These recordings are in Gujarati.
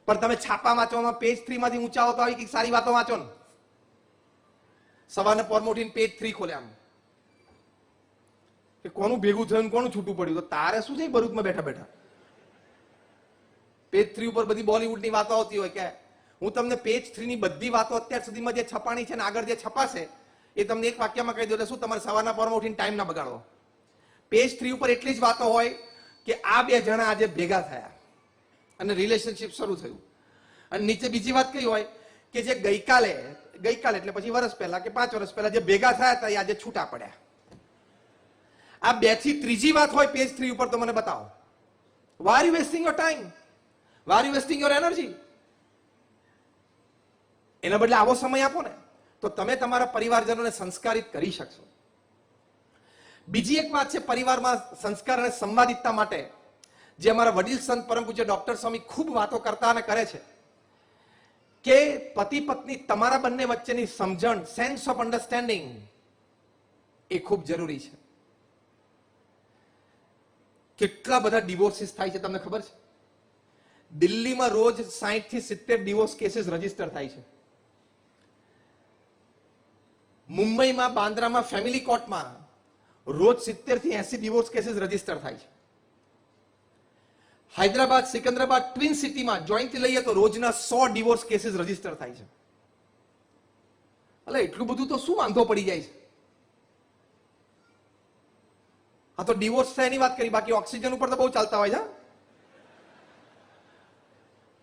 પણ તમે છાપા વાંચવામાં પેજ 3 માંથી ઊંચા હો તો આવી કંઈક સારી વાતો વાંચો ને. સવારને પોરમાં ઉઠીને પેજ 3 ખોલ્યા કે કોનું ભેગું થયું કોનું છૂટું પડ્યું, તો તારે શું છે ભરૂચમાં બેઠા બેઠા પેજ 3 ઉપર બધી બોલિવૂડની વાતો આવતી હોય. કે હું તમને પેજ 3 ની બધી વાતો અત્યાર સુધીમાં જે છપાણી છે ને આગળ જે છપાશે એ તમને એક વાક્યમાં કહી દો એટલે શું તમારે સવારના પોરમાં ઉઠીને ટાઈમ ના બગાડો. પેજ 3 ઉપર એટલી જ વાતો હોય કે આ બે જણા આજે ભેગા થયા અને રિલેશનશિપ શરૂ થયું. અને નીચે બીજી વાત કઈ હોય કે જે ગઈકાલે એટલે પછી વર્ષ પહેલા કે 5 વર્ષ પહેલા જે ભેગા થયા હતા એ આજે છૂટા પડ્યા. આ 2 થી ત્રીજી વાત હોય પેજ 3 ઉપર તો મને બતાવો. Why are you wasting your time? Why are you wasting your energy? એના બદલે આવો સમય આપો ને તો તમે તમારા પરિવારજનોને સંસ્કારિત કરી શકશો. બીજી એક વાત છે પરિવારમાં સંસ્કાર અને સંવાદિતતા માટે જે અમારા વડીલ સંત પરમ પૂજ્ય ડોક્ટર સ્વામી ખૂબ વાતો કરતા અને કરે છે કે પતિ પત્ની તમારા બંને વચ્ચેની સમજણ, સેન્સ ઓફ અન્ડરસ્ટેન્ડિંગ એ ખૂબ જરૂરી છે. કેટલા બધા ડિવોર્સિસ થાય છે તમને ખબર છે? દિલ્હીમાં રોજ 60 થી 70 ડિવોર્સ કેસીસ રજીસ્ટર થાય છે. મુંબઈમાં બાંદ્રામાં ફેમિલી કોર્ટમાં રોજ 70 થી 80 ડિવોર્સ કેસીસ રજીસ્ટર થાય છે. હૈદરાબાદ, સિકંદરાબાદ, ટ્વિન સિટીમાં જોઈન્ટલી લઈએ તો રોજના 100 ડિવોર્સ કેસીસ રજીસ્ટર થાય છે. એટલે એટલું બધું તો શું વાંધો પડી જાય છે? હા, તો ડિવોર્સ થાય એની વાત કરી, બાકી ઓક્સિજન ઉપર તો બહુ ચાલતા હોય છે.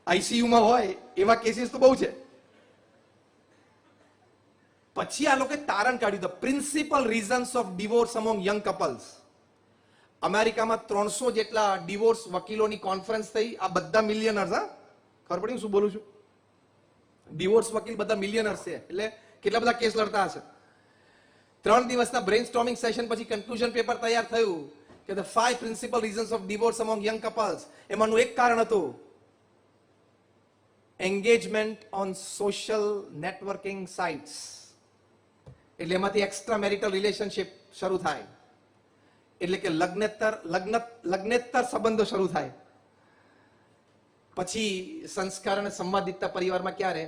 આઈસીયુમાં હોય એવા કેસીસ તો બહુ છે. પછી આ લોકોએ તારણ કાઢ્યું, the principal reasons of divorce among young couples. અમેરિકામાં 300 જેટલા ડિવોર્સ વકીલોની કોન્ફરન્સ થઈ. આ બધા મિલિયનર્સ, હા, ખબર પડી શું બોલું છું? ડિવોર્સ વકીલ બધા મિલિયનર્સ છે એટલે કેટલા બધા કેસ લડતા હશે. 3 દિવસના બ્રેઇનસ્ટોર્મિંગ સેશન પછી કન્ક્લુઝન પેપર તૈયાર થયું કે the 5 principal reasons of divorce among young couples. એમાંનું એક કારણ હતું engagement on social networking sites. એટલે એમાંથી એક્સ્ટ્રા મેરિટલ રિલેશનશિપ શરૂ થાય, એટલે કે લગ્નેતર સંબંધો શરૂ થાય. પછી સંસ્કાર અને સંવાદિતતા પરિવારમાં ક્યારે?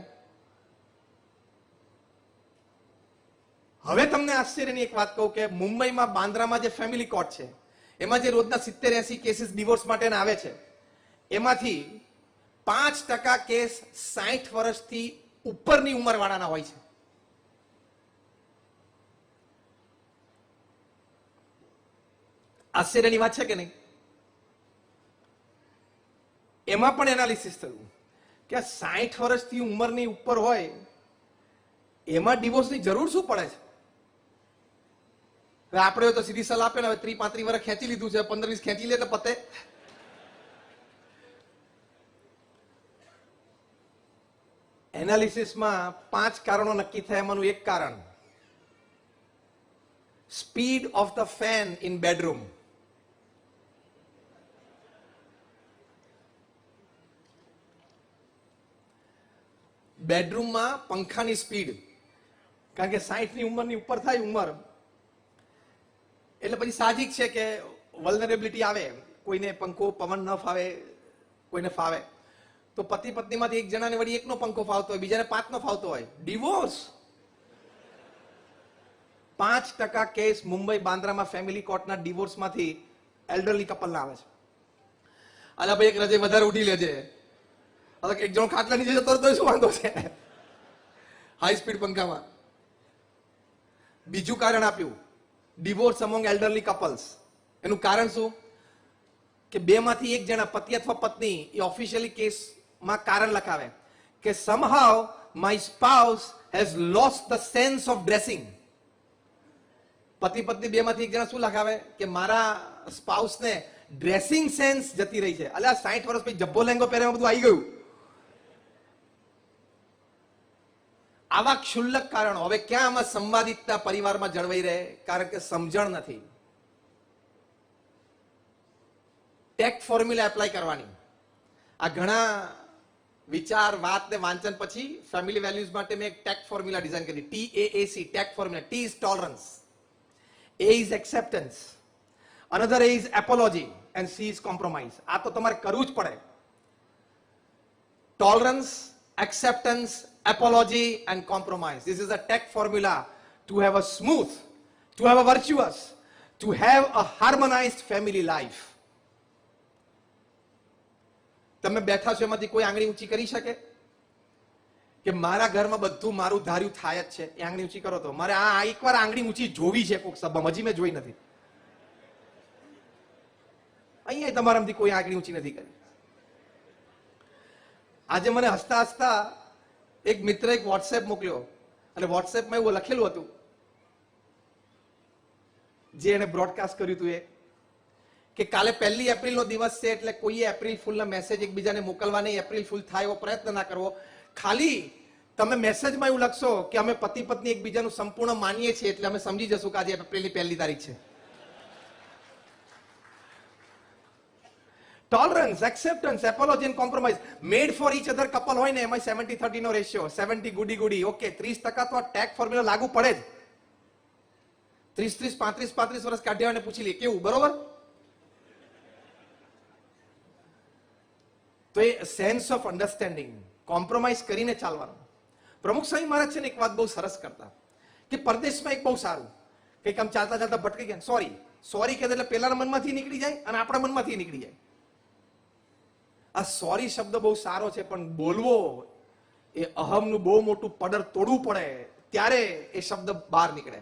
હવે તમને આશ્ચર્યની એક વાત કહું કે મુંબઈમાં બાંદ્રામાં જે ફેમિલી કોર્ટ છે એમાં જે રોજના 70-80 કેસીસ ડિવોર્સ માટેના આવે છે એમાંથી 5% કેસ 60 વર્ષથી ઉપરની ઉંમરવાળાના હોય છે. આશ્ચર્યની વાત છે કે નહીં? એમાં પણ એનાલિસિસ થયું કે 60 વર્ષથી ઉંમરની ઉપર હોય એમાં ડિવોર્સની જરૂર શું પડે છે? આપણે તો સીધી સલાહ આપે ને, હવે 30-35 વર્ષ ખેંચી લીધું છે, 15-20 ખેંચી લે તો પતે. એનાલિસિસમાં 5 કારણો નક્કી થયા. એમાંનું એક કારણ speed of the fan in bedroom. બેડરૂમમાં પંખાની સ્પીડ, કારણ કે 60 ની ઉંમરની ઉપર થાય ઉંમર એટલે પછી સાહજિક છે કે વલ્નરેબિલિટી આવે. કોઈને પંખો પવન ન ફાવે, કોઈને ફાવે. તો પતિ પત્નીમાંથી એક જણાને વળી એકનો પંખો ફાવતો હોય, બીજાને 5નો ફાવતો હોય. ડિવોર્સ. 5% કેસ મુંબઈ બાંદ્રામાં ફેમિલી કોર્ટના ડિવોર્સમાંથી એલ્ડરલી કપલના આવે છે. અલા ભાઈ એક રજે વધારે ઉઠી લેજે, એક જણો ખાટલા નીચે જતો તો શું વાંધો છે હાઈ સ્પીડ પંખામાં. બીજું કારણ આપ્યું ડિવોર્સ અમોંગ એલ્ડરલી કપલ્સ. એનું કારણ શું કે 2 માંથી એક જણા પતિ અથવા પત્ની એ ઓફિશિયલી કેસમાં કારણ લખાવે કે somehow my spouse has lost the sense of dressing. પતિ પત્ની 2 માંથી એક જણા શું લખાવે કે મારા સ્પાઉસને ડ્રેસિંગ સેન્સ જતી રહી છે. અલ્યા 60 વર્ષ પછી જબ્બો લેંગો પહેરેમાં બધું આવી ગયું. આવા ક્ષુલ્લક કારણો. હવે ક્યાં આમાં સંવાદિતતા પરિવારમાં જળવાઈ રહે? કારણ કે સમજણ નથી. ટેક્ટ ફોર્મ્યુલા એપ્લાય કરવાની. આ ઘણા વિચાર, વાત ને વાંચન પછી ફેમિલી વેલ્યુઝ માટે મેં એક ટેક્ટ ફોર્મ્યુલા ડિઝાઇન કરી. TAAC, tact formula. T is tolerance, A is acceptance, another A is apology and C is compromise. આ તો તમારે કરવું જ પડે. tolerance, acceptance, apology and compromise. This is a tech formula to have a smooth, to have a virtuous, to have a harmonized family life. તમે બેઠા છો એમાંથી કોઈ આંગળી ઊંચી કરી શકે કે મારા ઘરમાં બધું મારું ધાર્યું થાય જ છે? એ આંગળી ઊંચી કરો તો મારે આ એકવાર આંગળી ઊંચી જોવી છે કોઈક સભામાં, હજી મેં જોઈ નથી. અહીંયા તમારામાંથી કોઈ આંગળી ઊંચી નથી કરી. આજે મને હસતા હસતા એક મિત્ર એક વોટ્સએપ મોકલ્યો અને વોટ્સએપમાં એવું લખેલું હતું જે એને બ્રોડકાસ્ટ કર્યું હતું એ કે કાલે 1 એપ્રિલનો દિવસ છે એટલે કોઈએ એપ્રિલ ફૂલના મેસેજ એકબીજાને મોકલવા નહીં, એપ્રિલ ફૂલ થાય એવો પ્રયત્ન ના કરવો. ખાલી તમે મેસેજમાં એવું લખશો કે અમે પતિ પત્ની એકબીજાનું સંપૂર્ણ માનીએ છીએ એટલે અમે સમજી જશું કે આજે એપ્રિલની 1 તારીખ છે. Tolerance, acceptance, apology and compromise. Made for each other couple હોય ને એમાં 70-30 નો રેશિયો, 70 ગુડી ગુડી. ઓકે, 30% તો આ ટેક ફોર્મ્યુલા લાગુ પડે જ. 30-30, 35-35 વર્ષ કાઢ્યા અને પૂછી લે કેવું, બરોબર? તો એ સેન્સ ઓફ અન્ડરસ્ટેન્ડિંગ, કોમ્પ્રોમાઇઝ કરીને ચાલવાનું. પ્રમુખ સ્વામી મહારાજ છે ને એક વાત બહુ સરસ કરતા કે પરદેશમાં એક બહુ સારું કંઈક આમ ચાલતા ચાલતા ભટકી ગયા, સોરી કહેતા એટલે પેલાના મનમાંથી નીકળી જાય અને આપણા મનમાંથી નીકળી જાય. આ સોરી શબ્દ બહુ સારો છે પણ બોલવો એ અહમનું બહુ મોટું પડર તોડવું પડે ત્યારે એ શબ્દ બહાર નીકળે.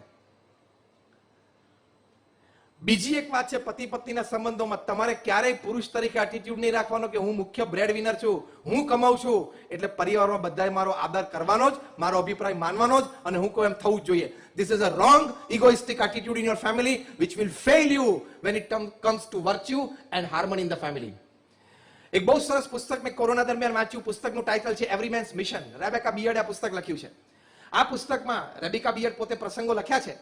બીજી એક વાત છે પતિ પત્નીના સંબંધોમાં તમારે ક્યારેય પુરુષ તરીકે એટીટ્યુડ નહીં રાખવાનો કે હું મુખ્ય બ્રેડ વિનર છું, હું કમાઉં છું એટલે પરિવારમાં બધાએ મારો આદર કરવાનો જ, મારો અભિપ્રાય માનવાનો જ અને હું કહું એમ થવું જ જોઈએ. This is a wrong egoistic attitude in your family which will fail you when it comes to virtue and harmony in the family. એક બહુ સરસ પુસ્તક મેં કોરોના દરમિયાન વાંચ્યું. પુસ્તકનું ટાઇટલ છે એવરી મેન્સ મિશન. રેબેકા બિયર્ડે આ પુસ્તક લખ્યું છે. આ પુસ્તકમાં રેબેકા બિયર્ડ પોતે પ્રસંગો લખ્યા છે.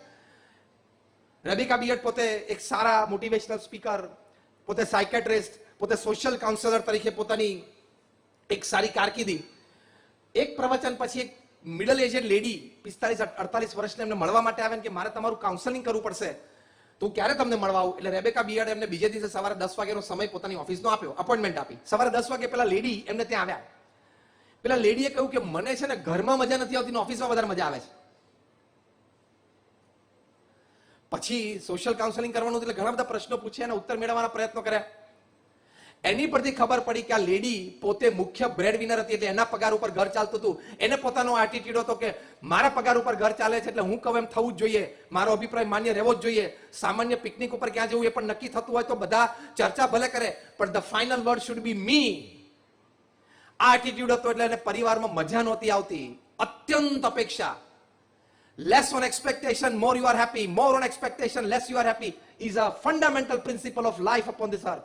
રેબેકા બિયર્ડ પોતે એક સારા મોટિવેશનલ સ્પીકર, પોતે સાયકેટ્રિસ્ટ, પોતે સોશિયલ કાઉન્સેલર તરીકે પોતાની એક સારી કારકિર્દી. એક પ્રવચન પછી એક મિડલ એજડ લેડી 45-48 વર્ષને એમને મળવા માટે આવે કે મારે તમારું કાઉન્સેલિંગ કરવું પડશે, તો ક્યારે તમને મળવા આવું? એટલે રેબેકા બિયર્ડે એમને બીજે દિવસે સવારે 10 વાગ્યાનો સમય પોતાની ઓફિસનો આપ્યો, અપોઇન્ટમેન્ટ આપી. સવારે 10 વાગે પેલા લેડી એમને ત્યાં આવ્યા. પેલા લેડીએ કહ્યું કે મને છે ને ઘરમાં મજા નથી આવતી, ઓફિસમાં વધારે મજા આવે છે. પછી સોશિયલ કાઉન્સેલિંગ કરવાનું એટલે ઘણા બધા પ્રશ્નો પૂછ્યા અને ઉત્તર મેળવવાના પ્રયત્નો કર્યા. એની પરથી ખબર પડી કે આ લેડી પોતે મુખ્ય બ્રેડ વિનર હતી એટલે એના પગાર ઉપર ઘર ચાલતું હતું. એને પોતાનો એટીટ્યુડ હતો કે મારા પગાર ઉપર ઘર ચાલે છે એટલે હું કહું એમ થવું જ જોઈએ, મારો અભિપ્રાય માન્ય રહેવો જ જોઈએ. સામાન્ય પિકનિક ઉપર ક્યાં જવું એ પણ નક્કી થતું હોય તો બધા ચર્ચા ભલે કરે પણ the final word should be me. આ એટીટ્યુડ હતો એટલે એને પરિવારમાં મજા નહોતી આવતી. અત્યંત અપેક્ષા. Less on expectation, more you are happy. More on expectation, less you are happy is a fundamental principle of life upon this earth.